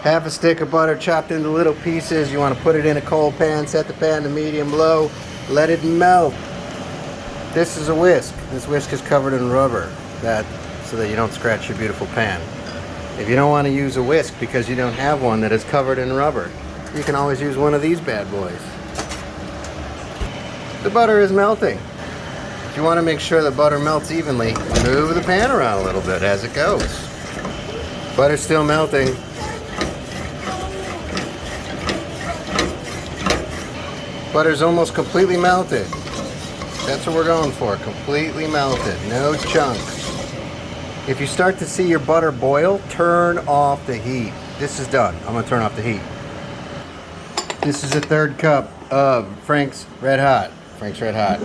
Half a stick of butter chopped into little pieces. You want to put it in a cold pan, set the pan to medium low, let it melt. This is a whisk. This whisk is covered in rubber so that you don't scratch your beautiful pan. If you don't want to use a whisk because you don't have one that is covered in rubber, you can always use one of these bad boys. The butter is melting. If you want to make sure the butter melts evenly, move the pan around a little bit as it goes. Butter's still melting. Butter's almost completely melted. That's what we're going for, completely melted, no chunks. If you start to see your butter boil, turn off the heat. This is done. I'm gonna turn off the heat. This is a third cup of Frank's Red Hot. Frank's Red Hot.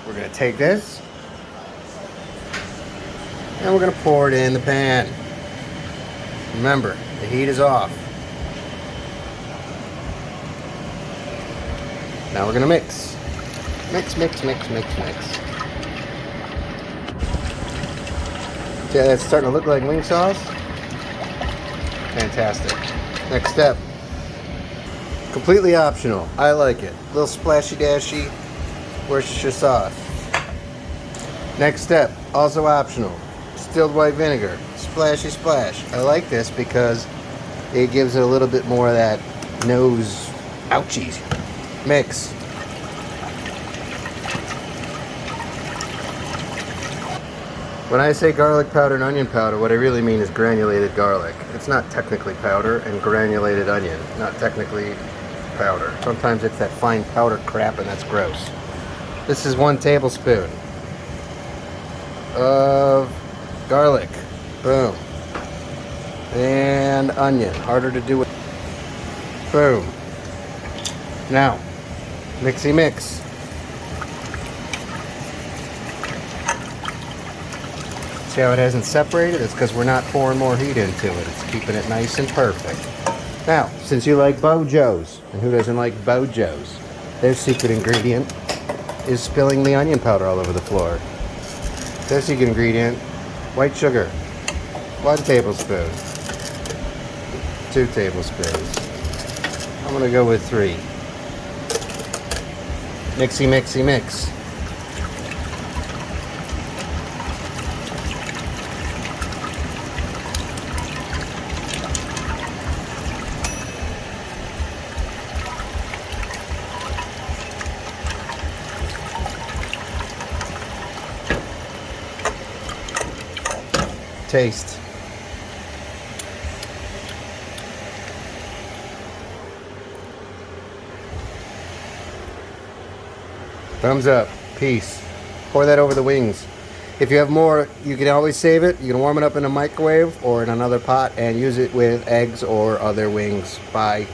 We're gonna take this and we're gonna pour it in the pan. Remember, the heat is off. Now we're gonna mix. Mix, mix, mix, mix, mix. See how that's starting to look like wing sauce? Fantastic. Next step. Completely optional. I like it. A little splashy dashy Worcestershire sauce. Next step, also optional. Distilled white vinegar. Splashy splash. I like this because it gives it a little bit more of that nose ouchies. Mix. When I say garlic powder and onion powder, what I really mean is granulated garlic. It's not technically powder, and granulated onion, not technically powder. Sometimes it's that fine powder crap and that's gross. This is 1 tablespoon of garlic. Boom. And onion. Harder to do with. Boom. Now, mixy mix. See how it hasn't separated? It's because we're not pouring more heat into it. It's keeping it nice and perfect. Now, since you like Bojo's, and who doesn't like Bojo's, their secret ingredient is spilling the onion powder all over the floor. Their secret ingredient, white sugar, 1 tablespoon, 2 tablespoons. I'm gonna go with 3. Mixy, mixy, mix. Taste. Thumbs up. Peace. Pour that over the wings. If you have more, you can always save it. You can warm it up in a microwave or in another pot and use it with eggs or other wings. Bye.